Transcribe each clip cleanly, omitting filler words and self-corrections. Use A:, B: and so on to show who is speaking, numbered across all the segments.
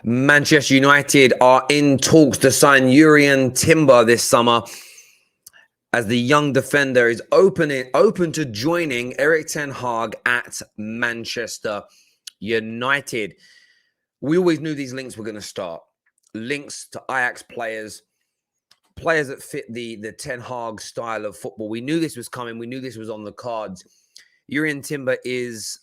A: Manchester United are in talks to sign Jurrien Timber this summer, as the young defender is open to joining Erik Ten Hag at Manchester United. We always knew these links were going to start. Links to Ajax players that fit the Ten Hag style of football. We knew this was coming. We knew this was on the cards. Jurrien Timber is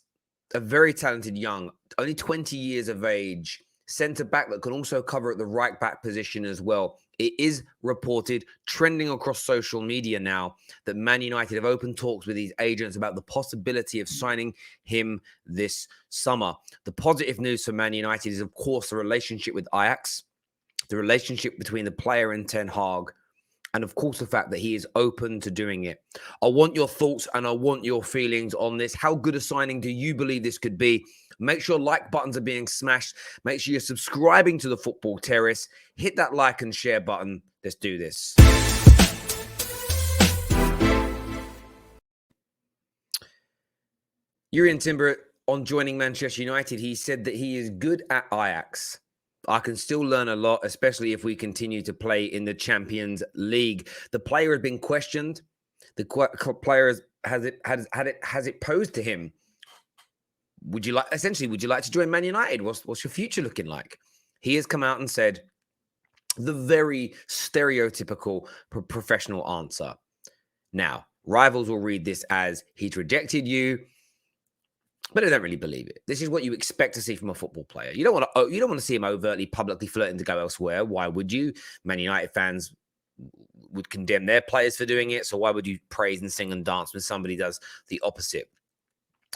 A: a very talented young, only 20 years of age, centre-back that can also cover at the right-back position as well. It is reported, trending across social media now, that Man United have opened talks with these agents about the possibility of signing him this summer. The positive news for Man United is, of course, the relationship with Ajax, the relationship between the player and Ten Hag, and of course, the fact that he is open to doing it. I want your thoughts and I want your feelings on this. How good a signing do you believe this could be? Make sure like buttons are being smashed. Make sure you're subscribing to the Football Terrace. Hit that like and share button. Let's do this. Jurrien Timber, on joining Manchester United, he said that he is good at Ajax. I can still learn a lot, especially if we continue to play in the Champions League. The player has been questioned. The player has it posed to him. Would you like to join Man United? What's your future looking like? He has come out and said the very stereotypical professional answer. Now, rivals will read this as he's rejected you, but I don't really believe it. This is what you expect to see from a football player. You don't want to see him overtly publicly flirting to go elsewhere. Why would you? Man United fans would condemn their players for doing it. So why would you praise and sing and dance when somebody does the opposite?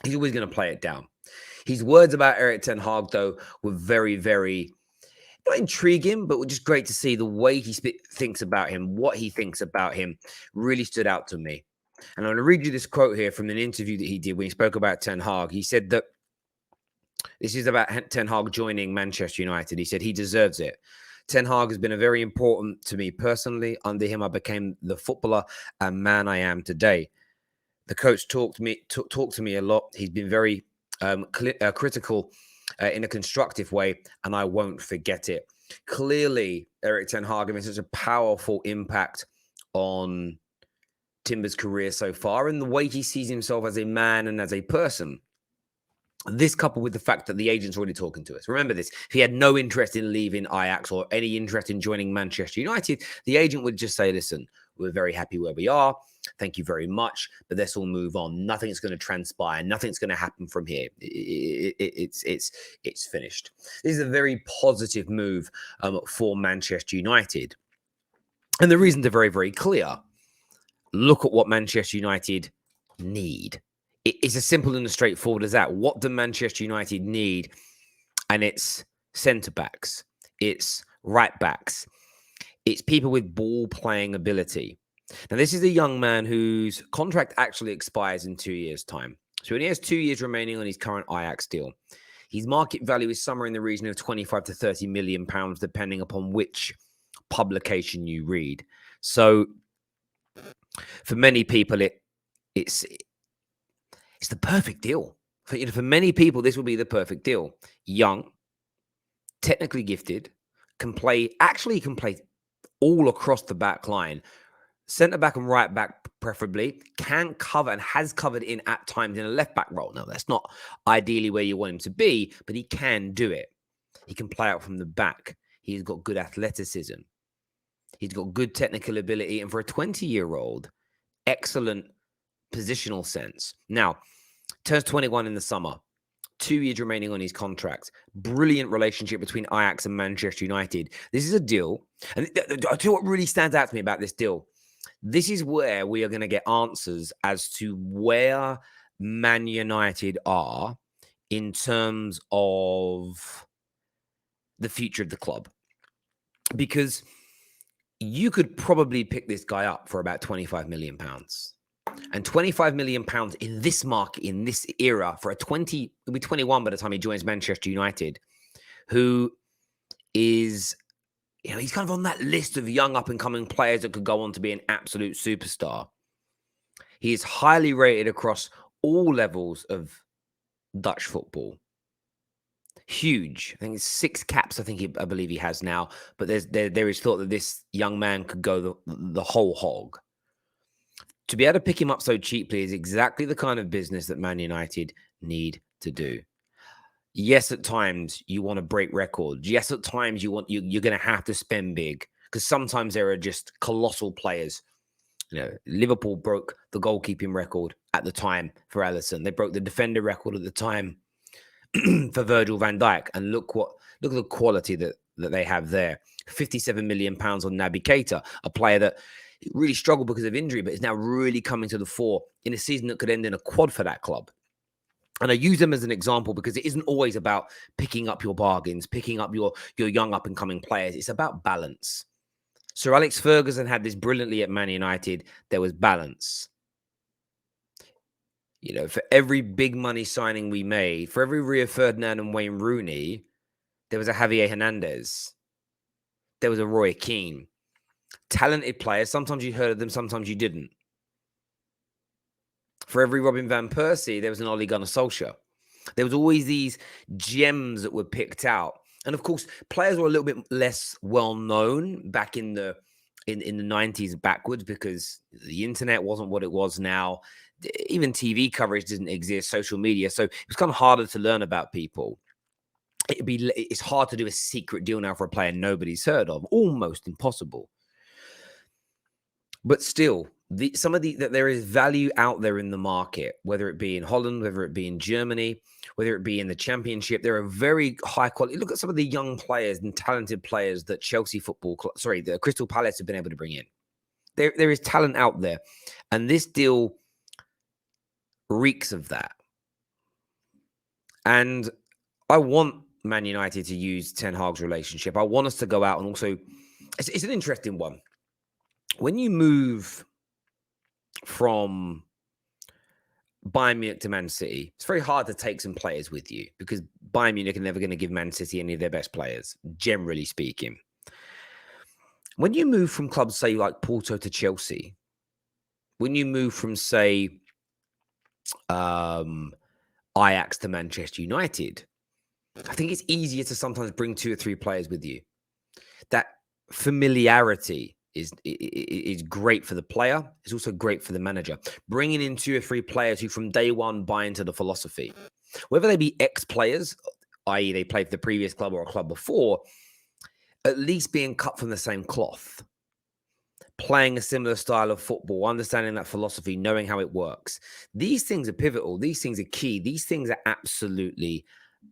A: He's always going to play it down. His words about Erik Ten Hag, though, were very, very not intriguing, but just great to see the way he thinks about him, what he thinks about him, really stood out to me. And I'm going to read you this quote here from an interview that he did when he spoke about Ten Hag. He said that this is about Ten Hag joining Manchester United. He said he deserves it. Ten Hag has been very important to me personally. Under him, I became the footballer and man I am today. The coach talked to me a lot. He's been very critical in a constructive way, and I won't forget it. Clearly, Erik Ten Hag has such a powerful impact on Timber's career so far and the way he sees himself as a man and as a person. This coupled with the fact that the agent's already talking to us. Remember this, if he had no interest in leaving Ajax or any interest in joining Manchester United, the agent would just say, listen, we're very happy where we are. Thank you very much, but let's all move on. Nothing's going to transpire. Nothing's going to happen from here. It's finished. This is a very positive move for Manchester United. And the reasons are very, very clear. Look at what Manchester United need. It's as simple and as straightforward as that. What do Manchester United need? And it's centre-backs. It's right-backs. It's people with ball-playing ability. Now, this is a young man whose contract actually expires in 2 years' time. So he has 2 years remaining on his current Ajax deal. His market value is somewhere in the region of 25 to 30 million pounds, depending upon which publication you read. So for many people, it's the perfect deal. For many people, this will be the perfect deal. Young, technically gifted, can play all across the back line. Centre back and right back, preferably, can cover and has covered in at times in a left back role. Now, that's not ideally where you want him to be, but he can do it. He can play out from the back. He's got good athleticism. He's got good technical ability. And for a 20-year-old, excellent positional sense. Now, turns 21 in the summer. 2 years remaining on his contract. Brilliant relationship between Ajax and Manchester United. This is a deal. And I'll tell you what really stands out to me about this deal. This is where we are going to get answers as to where Man United are in terms of the future of the club. Because you could probably pick this guy up for about 25 million pounds. And 25 million pounds in this market, in this era, for he'll be 21 by the time he joins Manchester United, who is, he's kind of on that list of young up-and-coming players that could go on to be an absolute superstar. He is highly rated across all levels of Dutch football. Huge. I think it's 6 caps. I believe he has now. But there is thought that this young man could go the whole hog. To be able to pick him up so cheaply is exactly the kind of business that Man United need to do. Yes, at times you want to break records. Yes, at times you're going to have to spend big, because sometimes there are just colossal players. Liverpool broke the goalkeeping record at the time for Alisson. They broke the defender record at the time for Virgil van Dijk. And look at the quality that they have there. £57 million on Naby Keita, a player that really struggled because of injury, but is now really coming to the fore in a season that could end in a quad for that club. And I use them as an example because it isn't always about picking up your bargains, picking up your young up-and-coming players. It's about balance. Sir Alex Ferguson had this brilliantly at Man United. There was balance. For every big money signing we made, for every Rio Ferdinand and Wayne Rooney, there was a Javier Hernandez. There was a Roy Keane. Talented players. Sometimes you heard of them, sometimes you didn't. For every Robin van Persie, there was an Ole Gunnar Solskjaer. There was always these gems that were picked out. And of course, players were a little bit less well-known back in the 90s backwards, because the internet wasn't what it was now. Even TV coverage didn't exist, social media. So it was kind of harder to learn about people. It's hard to do a secret deal now for a player nobody's heard of. Almost impossible. But still, that there is value out there in the market, whether it be in Holland, whether it be in Germany, whether it be in the Championship. There are very high quality. Look at some of the young players and talented players that the Crystal Palace have been able to bring in. There is talent out there, and this deal reeks of that. And I want Man United to use Ten Hag's relationship. I want us to go out and also, it's an interesting one. When you move from Bayern Munich to Man City, it's very hard to take some players with you, because Bayern Munich are never going to give Man City any of their best players, generally speaking. When you move from clubs, say, like Porto to Chelsea, when you move from, say, Ajax to Manchester United, I think it's easier to sometimes bring 2 or 3 players with you. That familiarity is great for the player. It's also great for the manager. Bringing in 2 or 3 players who from day one buy into the philosophy, whether they be ex-players, i.e. they played for the previous club or a club before, at least being cut from the same cloth, playing a similar style of football, understanding that philosophy, knowing how it works. These things are pivotal. These things are key. These things are absolutely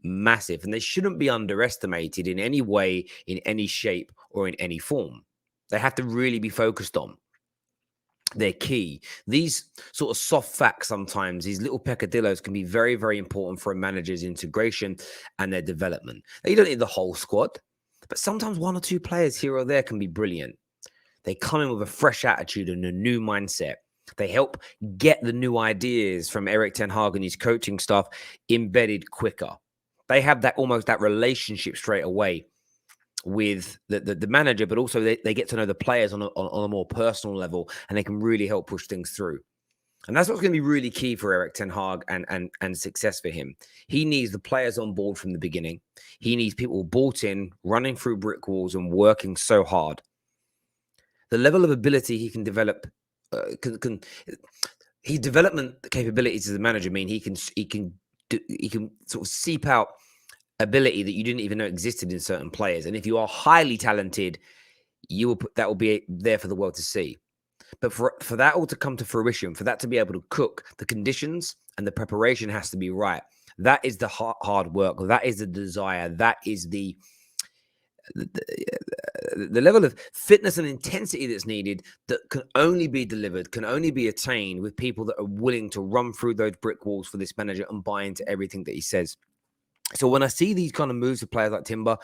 A: massive, and they shouldn't be underestimated in any way, in any shape, or in any form. They have to really be focused on. They're key. These sort of soft facts sometimes, these little peccadillos, can be very, very important for a manager's integration and their development. You don't need the whole squad, but sometimes 1 or 2 players here or there can be brilliant. They come in with a fresh attitude and a new mindset. They help get the new ideas from Erik Ten Hag and his coaching staff embedded quicker. They have that relationship straight away with the manager, but also they get to know the players on a more personal level, and they can really help push things through. And that's what's going to be really key for Erik Ten Hag and success for him. He needs the players on board from the beginning. He needs people bought in, running through brick walls and working so hard. The level of ability he can develop, his development capabilities as a manager mean he can sort of seep out ability that you didn't even know existed in certain players. And if you are highly talented, that will be there for the world to see. But for that all to come to fruition, for that to be able to cook, the conditions and the preparation has to be right. That is the hard work. That is the desire. That is the level of fitness and intensity that's needed, that can only be delivered, can only be attained with people that are willing to run through those brick walls for this manager and buy into everything that he says. So when I see these kind of moves of players like Timber,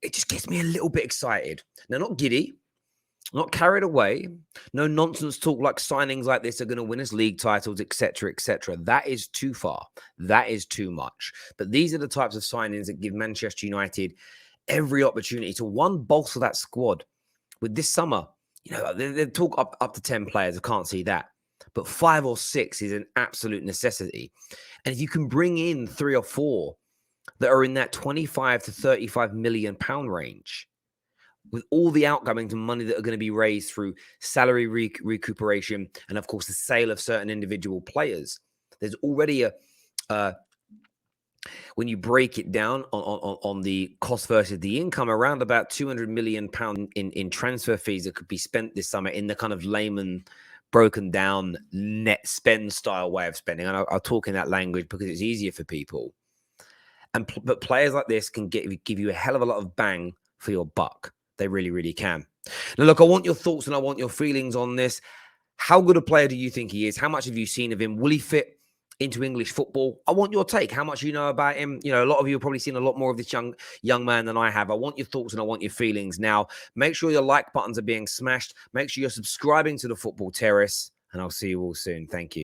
A: it just gets me a little bit excited. Now, not giddy, not carried away, no nonsense talk like signings like this are going to win us league titles, etc., etc. That is too far. That is too much. But these are the types of signings that give Manchester United every opportunity to, one, bolster that squad. With this summer, they talk up to 10 players. I can't see that. But 5 or 6 is an absolute necessity. And if you can bring in 3 or 4 that are in that 25 to 35 million pound range, with all the outgoings and money that are going to be raised through salary recuperation and, of course, the sale of certain individual players. There's already when you break it down on the cost versus the income, around about 200 million pound in transfer fees that could be spent this summer in the kind of layman, broken down net spend style way of spending. And I'll talk in that language because it's easier for people. But players like this can give you a hell of a lot of bang for your buck. They really, really can. Now, look, I want your thoughts and I want your feelings on this. How good a player do you think he is? How much have you seen of him? Will he fit into English football? I want your take. How much you know about him? You know, a lot of you have probably seen a lot more of this young man than I have. I want your thoughts and I want your feelings. Now, make sure your like buttons are being smashed. Make sure you're subscribing to the Football Terrace, and I'll see you all soon. Thank you.